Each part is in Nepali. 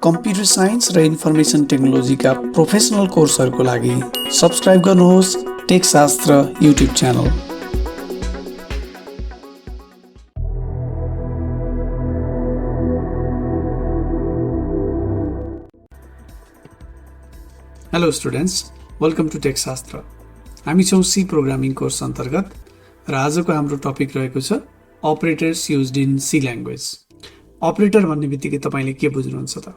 कम्प्युटर साइन्स र इन्फर्मेसन टेक्नोलोजीका प्रोफेसनल कोर्सहरूको लागि सब्स्क्राइब गर्नुहोस् tech Shastra YouTube channel. Hello students, welcome to tech Shastra. हामी छौँ सी प्रोग्रामिङ कोर्स अन्तर्गत र आजको हाम्रो टपिक रहेको छ operators used in C language. Operator भन्ने बित्तिकै तपाईँले के बुझ्नुहुन्छ त?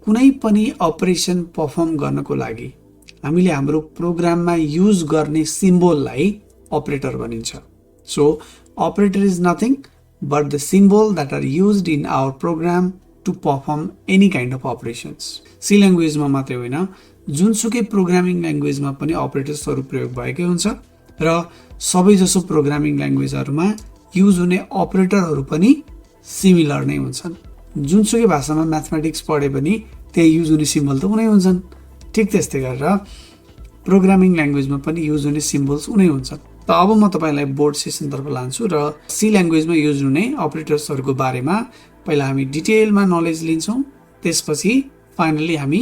कुनै पनि अपरेसन पर्फर्म गर्नको लागि हामीले हाम्रो प्रोग्राममा युज गर्ने सिम्बोललाई अपरेटर भनिन्छ। So operator is nothing but the symbol that are used in our program to perform any kind of operations. C ल्याङ्ग्वेजमा मात्रै होइन, जुनसुकै प्रोग्रामिङ ल्याङ्ग्वेजमा पनि अपरेटर्सहरू प्रयोग भएकै हुन्छ र सबैजसो प्रोग्रामिङ ल्याङ्ग्वेजहरूमा युज हुने अपरेटरहरू पनि सिमिलर नै हुन्छन्। जुनसुकै भाषामा म्याथमेटिक्स पढे पनि त्यहाँ युज हुने सिम्बल त उनै हुन्छन्। ठिक त्यस्तै गरेर प्रोग्रामिङ ल्याङ्ग्वेजमा पनि युज हुने सिम्बल्स उनै हुन्छन्। त अब म तपाईँलाई बोर्ड सेसनतर्फ लान्छु र सी ल्याङ्ग्वेजमा युज हुने अपरेटर्सहरूको बारेमा पहिला हामी डिटेलमा नलेज लिन्छौँ। त्यसपछि फाइनली हामी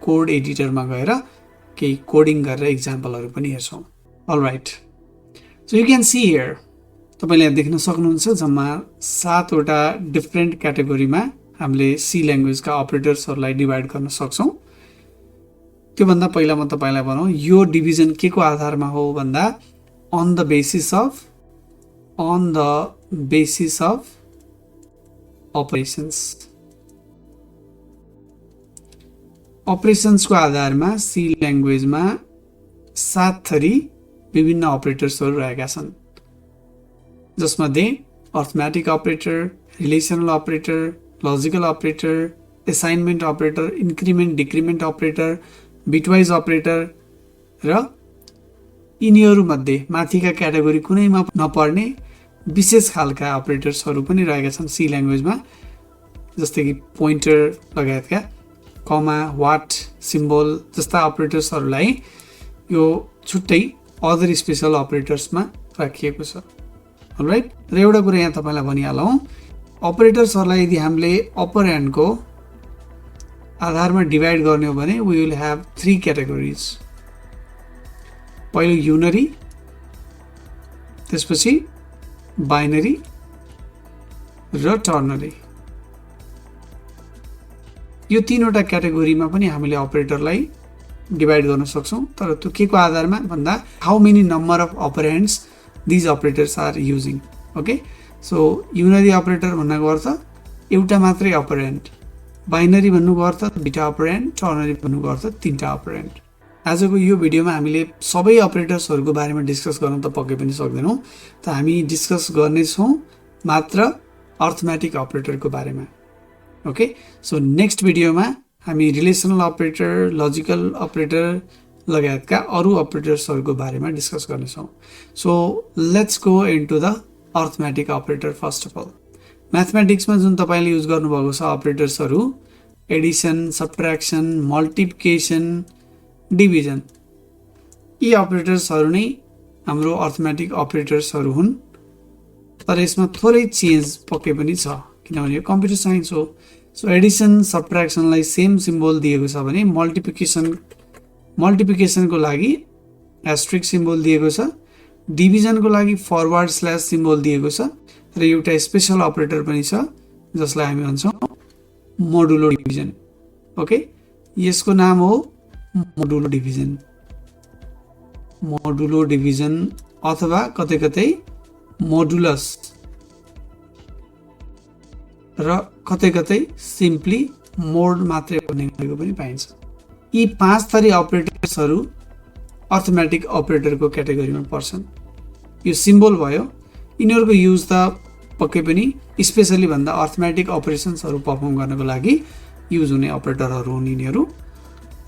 कोड एडिटरमा गएर केही कोडिङ गरेर इक्जाम्पलहरू पनि हेर्छौँ। All right, so you can see here, तपाईँले यहाँ देख्न सक्नुहुन्छ जम्मा 7वटा डिफ्रेन्ट क्याटेगोरीमा हामीले सी ल्याङ्ग्वेजका अपरेटर्सहरूलाई डिभाइड गर्न सक्छौँ। त्योभन्दा पहिला म तपाईँलाई भनौँ यो डिभिजन के को आधारमा हो भन्दा on the basis of operations. अपरेसन्सको आधारमा सी ल्याङ्ग्वेजमा 7 थरी विभिन्न अपरेटर्सहरू रहेका छन्, जसमध्ये arithmetic operator, relational operator, logical operator, assignment operator, increment decrement operator, bitwise operator र यिनीहरूमध्ये माथिका क्याटेगोरी कुनैमा नपर्ने विशेष खालका अपरेटर्सहरू पनि रहेका छन् सी ल्याङ्ग्वेजमा, जस्तै कि पोइन्टर लगायतका, कमा, वाट, सिम्बल जस्ता अपरेटर्सहरूलाई यो छुट्टै अदर स्पेसल अपरेटर्समा राखिएको छ। राइट, र एउटा कुरा यहाँ तपाईँलाई भनिहालौँ, अपरेटर्सहरूलाई यदि हामीले अपरेन्डको आधारमा डिभाइड गर्ने हो भने वी विल ह्याभ 3 क्याटेगोरिज। पहिलो युनरी, त्यसपछि बाइनरी र टर्नरी। यो 3वटा क्याटेगोरीमा पनि हामीले अपरेटरलाई डिभाइड गर्न सक्छौँ, तर त्यो के को आधारमा भन्दा how many number of operands these operators are using. Okay, so unary operator भन्नुको अर्थ एउटा मात्रै अपरेन्ड, बाइनरी भन्नुको अर्थ 2टा अपरेन्ड, टर्नरी भन्नुको अर्थ 3टा अपरेन्ड। आजको यो भिडियोमा हामीले सबै अपरेटर्सहरूको बारेमा डिस्कस गर्न त पक्कै पनि सक्दैनौँ, त हामी डिस्कस गर्नेछौँ मात्र अर्थमेटिक अपरेटरको बारेमा। ओके, सो नेक्स्ट भिडियोमा हामी रिलेसनल अपरेटर, लजिकल अपरेटर लगायतका अरू अपरेटर्सहरूको बारेमा डिस्कस गर्नेछौँ। So let's go into the arithmetic operator. First of all, म्याथमेटिक्समा जुन तपाईँले युज गर्नुभएको छ अपरेटर्सहरू, एडिसन, सब्ट्र्याक्सन, मल्टिप्लिकेसन, डिभिजन, यी अपरेटर्सहरू नै हाम्रो अर्थमेटिक अपरेटर्सहरू हुन्। तर यसमा थोरै चेन्ज पक्कै पनि छ, किनभने यो कम्प्युटर साइन्स हो। सो एडिसन, सब्ट्र्याक्सनलाई सेम सिम्बल दिएको छ भने मल्टिप्लिकेसनको लागि एस्ट्रिक सिम्बल दिएको छ, डिभिजनको लागि फरवर्ड स्ल्यास सिम्बल दिएको छ, र एउटा स्पेसल अपरेटर पनि छ जसलाई हामी भन्छौँ मोडुलो डिभिजन। ओके, यसको नाम हो मोडुलो डिभिजन अथवा कतै कतै मोडुलस र कतै कतै सिम्पली मोड मात्रै भन्ने गरेको पनि पाइन्छ। यी 5 थरी अपरेटर्सहरू अर्थमेटिक अपरेटरको क्याटेगोरीमा पर्छन्। यो सिम्बल भयो, यिनीहरूको युज त पक्कै पनि स्पेसली भन्दा अर्थमेटिक अपरेसन्सहरू पर्फर्म गर्नको लागि युज हुने अपरेटरहरू हुन् यिनीहरू,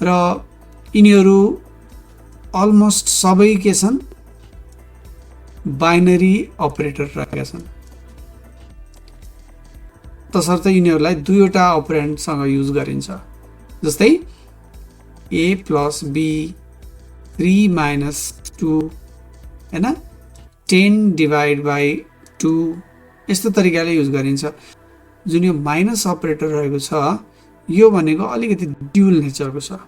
र यिनीहरू अलमोस्ट सबै के छन्, बाइनरी अपरेटर रहेका छन्, तसर्थ यिनीहरूलाई 2वटा अपरेन्डसँग युज गरिन्छ। जस्तै a + b 3 - 2 हैन, 10 / 2 यस्तो तरिकाले युज गरिन्छ। जुन यो माइनस अपरेटर रहेको छ यो भनेको अलिकति ड्युल नेचरको छ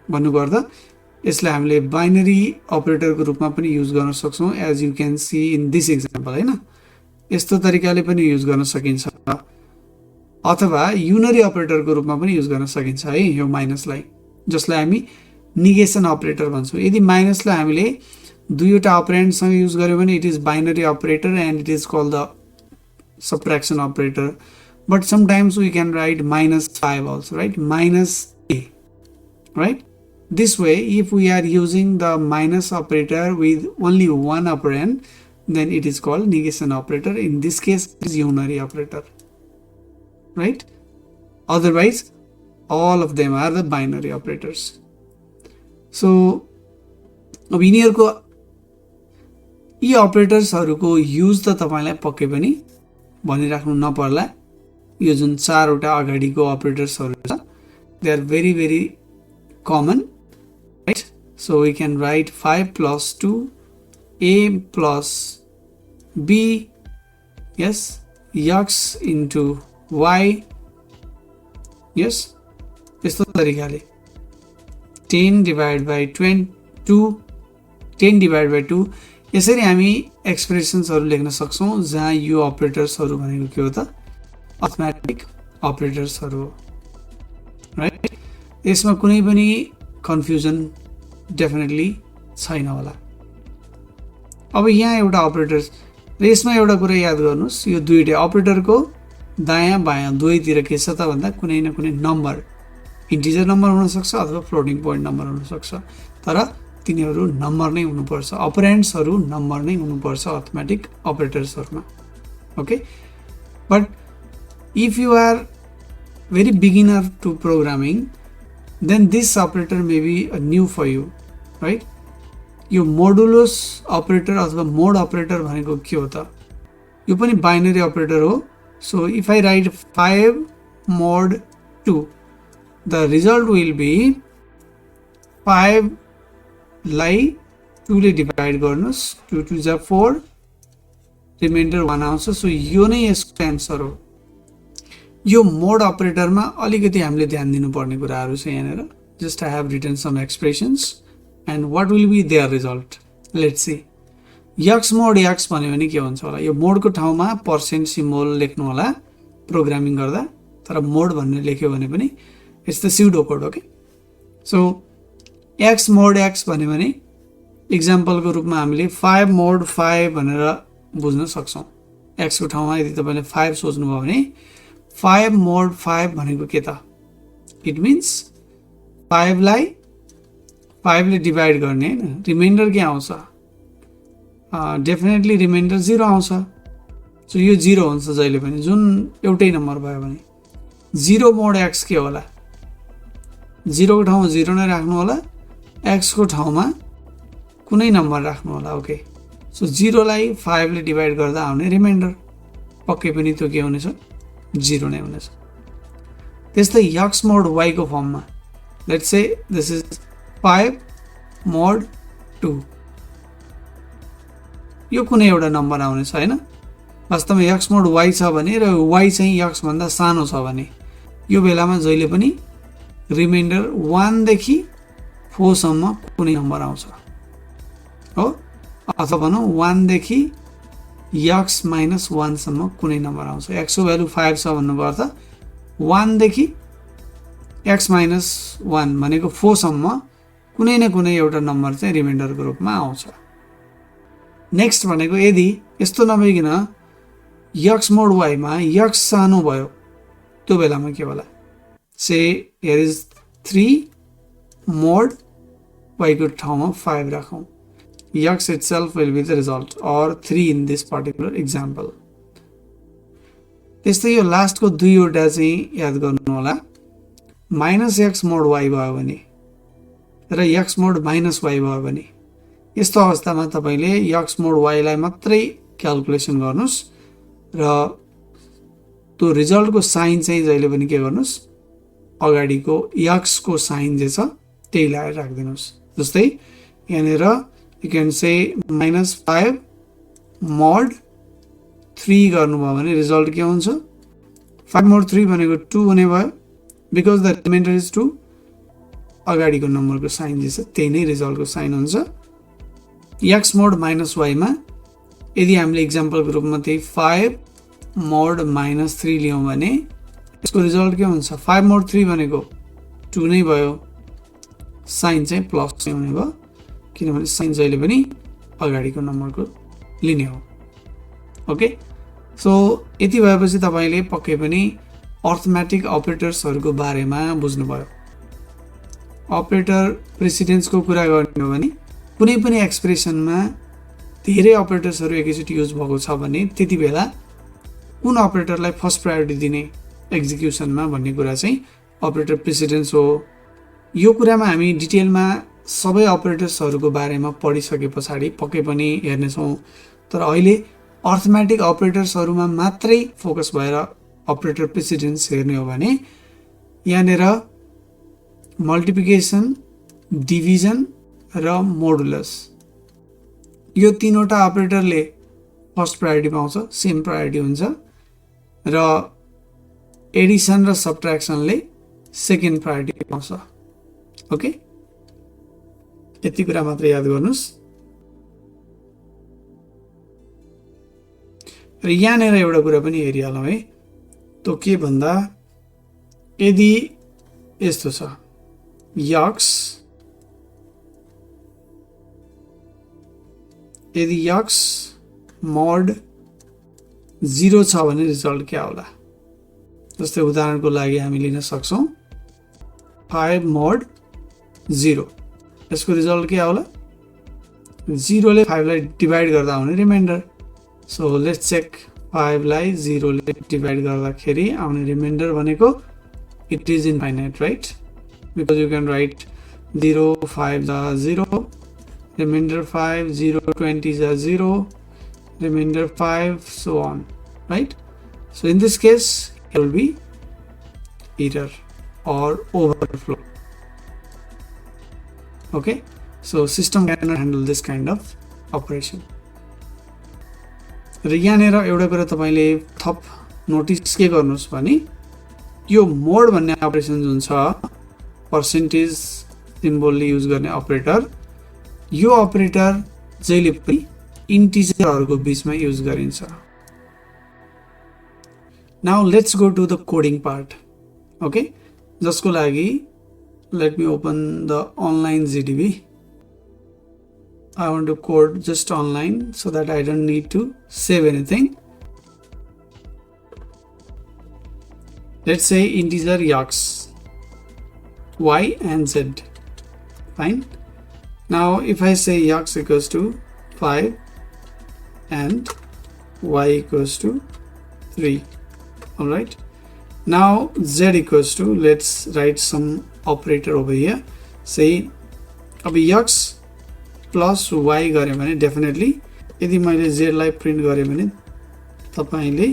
भन्नुपर्दा यसलाई हामीले बाइनरी अपरेटरको रूपमा पनि युज गर्न सक्छौं as you can see in this example हैन यस्तो तरिकाले पनि युज गर्न सकिन्छ अथवा युनरी अपरेटरको रूपमा पनि युज गर्न सकिन्छ है यो माइनसलाई जसलाई हामी निगेसन अपरेटर भन्छौं यदि माइनसलाई हामीले दुईवटा अपरेन्डसँग युज गर्यो भने it is binary operator and it is called the subtraction operator but sometimes we can write -5 also right -a right this way if we are using the minus operator with only one operand then it is called negation operator in this case it is unary operator right otherwise all of them are the binary operators so अब यिनीहरुको यी अपरेटर्सहरुको युज त तपाईलाई पक्कै पनि भनिराख्नु नपर्ला यो जुन चारवटा अगाडिको अपरेटर्सहरु छ they are very very common right so we can write 5 plus 2 a plus b yes x into y yes यस्तो तरिकाले 10 divided by 22 10 divided by 2 यसरी हामी एक्सप्रेसन्सहरु लेख्न सक्छौं जहाँ यो अपरेटर्सहरु भनेको के हो त अर्थमेटिक अपरेटर्सहरु हो राइट यसमा कुनै पनि कन्फ्युजन डेफिनेटली छैन होला अब यहाँ एउटा अपरेटर्स र यसमा एउटा कुरा याद गर्नुस् यो दुईटै अपरेटरको दायाँ बायाँ दुवैतिर के छ त भन्दा कुनै न कुनै नम्बर इन्टिजर नम्बर हुन सक्छ अथवा फ्लोटिङ पोइन्ट नम्बर हुन सक्छ तर तिनीहरु नम्बर नै हुनुपर्छ अपरेन्ड्सहरु नम्बर नै हुनुपर्छ अर्थमेटिक अपरेटर्सहरुमा okay but if you are very beginner to programming then this operator may be new for you right यो मोडुलस अपरेटर अथवा मोड अपरेटर भनेको के हो त यो पनि बाइनरी अपरेटर हो so if I write 5 mod 2 the result will be 5 लाई 2 ले डिवाइड गर्नुस् 2 2 जा 4 रिमाइन्डर 1 आउँछ सो यो नै यसको आन्सर हो यो मोड अपरेटरमा अलिकति हामीले ध्यान दिनुपर्ने कुराहरु छ यहाँनेर just I have written some expressions and what will be their result let's see x mod x भन्यो भने के हुन्छ होला यो मोडको ठाउँमा पर्सेन्ट सिम्बल लेख्नु होला प्रोग्रामिङ गर्दा तर मोड भन्ने लेख्यो भने पनि it's the pseudo code okay so x mod x भन्यो भने एक्जाम्पलको रूपमा हामीले 5 mod 5 भनेर बुझ्न सक्छौं x को ठाउँमा यदि तपाईले 5 सोच्नु भयो भने 5 mod 5 भनेको के त इट मिन्स 5 लाई 5 ले डिवाइड गर्ने हैन रिमाइन्डर के आउँछ डेफिनेटली रिमाइन्डर 0 आउँछ सो यो 0 हुन्छ जहिले पनि जुन एउटै नम्बर भयो भने 0 mod x के होला 0 को ठाउँमा 0 नै राख्नु होला x को ठाउँमा कुनै नम्बर राख्नु होला ओके सो 0 लाई 5 ले डिवाइड गर्दा आउने रिमाइन्डर पक्कै पनि त्यो के हुनेछ 0 नै हुनेछ त्यस्तै x mod y को फर्ममा let's say this is 5 mod 2 यो कुनै एउटा नम्बर आउनेछ हैन वास्तवमा x mod y छ भने र y चाहिँ x भन्दा सानो छ भने यो बेलामा जहिले पनि रिमाइन्डर 1 देखि 4 सम्म कुनै नम्बर आउँछ हो अथवा भनौं 1 देखि x - 1 सम्म कुनै नम्बर आउँछ x को भ्यालु 5 छ भन्नुको अर्थ 1 देखि x - 1 भनेको 4 सम्म कुनै न कुनै एउटा नम्बर चाहिँ रिमाइन्डरको रूपमा आउँछ नेक्स्ट भनेको यदि यस्तो नभइकन x mod y मा x सानो भयो त्यो बेलामा के होला से here is 3 mod y को ठाउँमा 5 राखौं x itself will be the result or 3 in this particular example त्यस्तै यो लास्ट को दुईवटा चाहिँ याद गर्नु होला -x mod y भयो भने र x mod -y भयो भने यस्तो अवस्थामा तपाईले x mod y लाई मात्रै क्याल्कुलेसन गर्नुस् र त्यो रिजल्ट को साइन चाहिँ जहिले पनि के गर्नुस् अगाडिको x को साइन जे छ त्यही लाएर राख्दिनुस् जस्तै यहाँनेर यु क्यान से -5 mod 3 गर्नुभयो भने रिजल्ट के हुन्छ 5 mod 3 भनेको 2 हुने भयो because the remainder is two अगाडिको नम्बरको साइन जे छ त्यही नै रिजल्टको साइन हुन्छ। एक्स मोड माइनस वाईमा यदि हामीले इक्जाम्पलको रूपमा त्यही 5 मोड माइनस 3 लियौँ भने यसको रिजल्ट के हुन्छ? 5 मोड 3 भनेको 2 नै भयो, साइन चाहिँ प्लस चाहिँ हुने भयो, किनभने साइन जहिले पनि अगाडिको नम्बरको लिने हो। ओके, सो यति भएपछि तपाईँले पक्कै पनि अर्थमेटिक अपरेटर्सहरूको बारेमा बुझ्नुभयो। अपरेटर प्रेसिडेन्सको कुरा गर्ने हो भने कुनै पनि एक्सप्रेसनमा धेरै अपरेटर्सहरू एकैचोटि युज भएको छ भने त्यति बेला कुन अपरेटरलाई फर्स्ट प्रायोरिटी दिने एक्जिक्युसनमा भन्ने कुरा चाहिँ अपरेटर प्रेसिडेन्स हो। यो कुरामा हामी डिटेलमा सबै अपरेटर्सहरूको बारेमा पढिसके पछाडि पक्कै पनि हेर्नेछौँ, तर अहिले अर्थमेटिक अपरेटर्सहरूमा मात्रै फोकस भएर अपरेटर प्रेसिडेन्स हेर्ने हो भने यहाँनिर मल्टिप्लिकेसन, डिभिजन र मोडुलस यो तीनवटा अपरेटरले फर्स्ट प्रायोरिटी पाउँछ, सेम प्रायोरिटी हुन्छ, र एडिसन र सब्ट्र्याक्सनले सेकेन्ड प्रायोरिटी पाउँछ। ओके, यति कुरा मात्र याद गर्नुस्। र यहाँनिर एउटा कुरा पनि हेरिहालौँ है, तो के भन्दा यदि यस्तो छ यक्स, यदि यक्स मोड 0 छ भने रिजल्ट के आउला? जस्तै उदाहरणको लागि हामी लिन सक्छौँ 5 मोड 0, यसको रिजल्ट के आउला? 0 ले 5 लाई डिभाइड गर्दा आउने रिमाइन्डर। सो लेट्स चेक, 5 लाई 0 ले डिभाइड गर्दाखेरि आउने रिमाइन्डर भनेको it is infinite, right? Because you can write 0 5 0, remainder 5 0 20 is 0, remainder 5, so on, right? So in this case it will be error or overflow. Okay, so system cannot handle this kind of operation. र यहाँनिर एउटा कुरा तपाईले थप नोटिस के गर्नुस् भने यो मोड भन्ने अपरेसन जुन छ पर्सेन्टेज सिम्बलले युज गर्ने अपरेटर, यो अपरेटर जहिले पनि इन्टिजरहरूको बीचमा युज गरिन्छ। Now let's go to the coding part. Okay, जसको लागि let me open the online GDB. I want to code just online so that I don't need to save anything. Let's say integer x, y and z. Fine. Now if I say x equals to 5 and y equals to 3, all right? Now z equals to, let's write some operator over here. Say अब x plus y गरे भने डेफिनेटली यदि मैले z लाई प्रिन्ट गरे भने तपाईले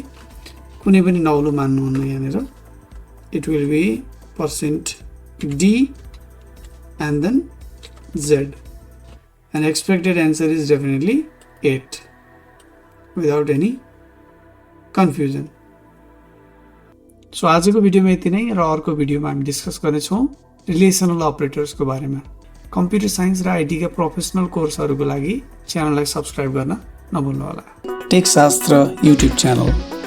कुनै पनि नौलो मान्नुहुन्न। यहाँनिर it will be %d and then z, and expected answer is definitely 8 without any confusion. So आजको भिडियोमा यति नै, र अर्को भिडियोमा हामी डिस्कस गर्नेछौँ रिलेसनल अपरेटर्सको बारेमा। कम्प्युटर साइन्स र आइटीका प्रोफेसनल कोर्सहरूको लागि च्यानललाई सब्स्क्राइब गर्न नभुल्नुहोला। Take Shastra YouTube channel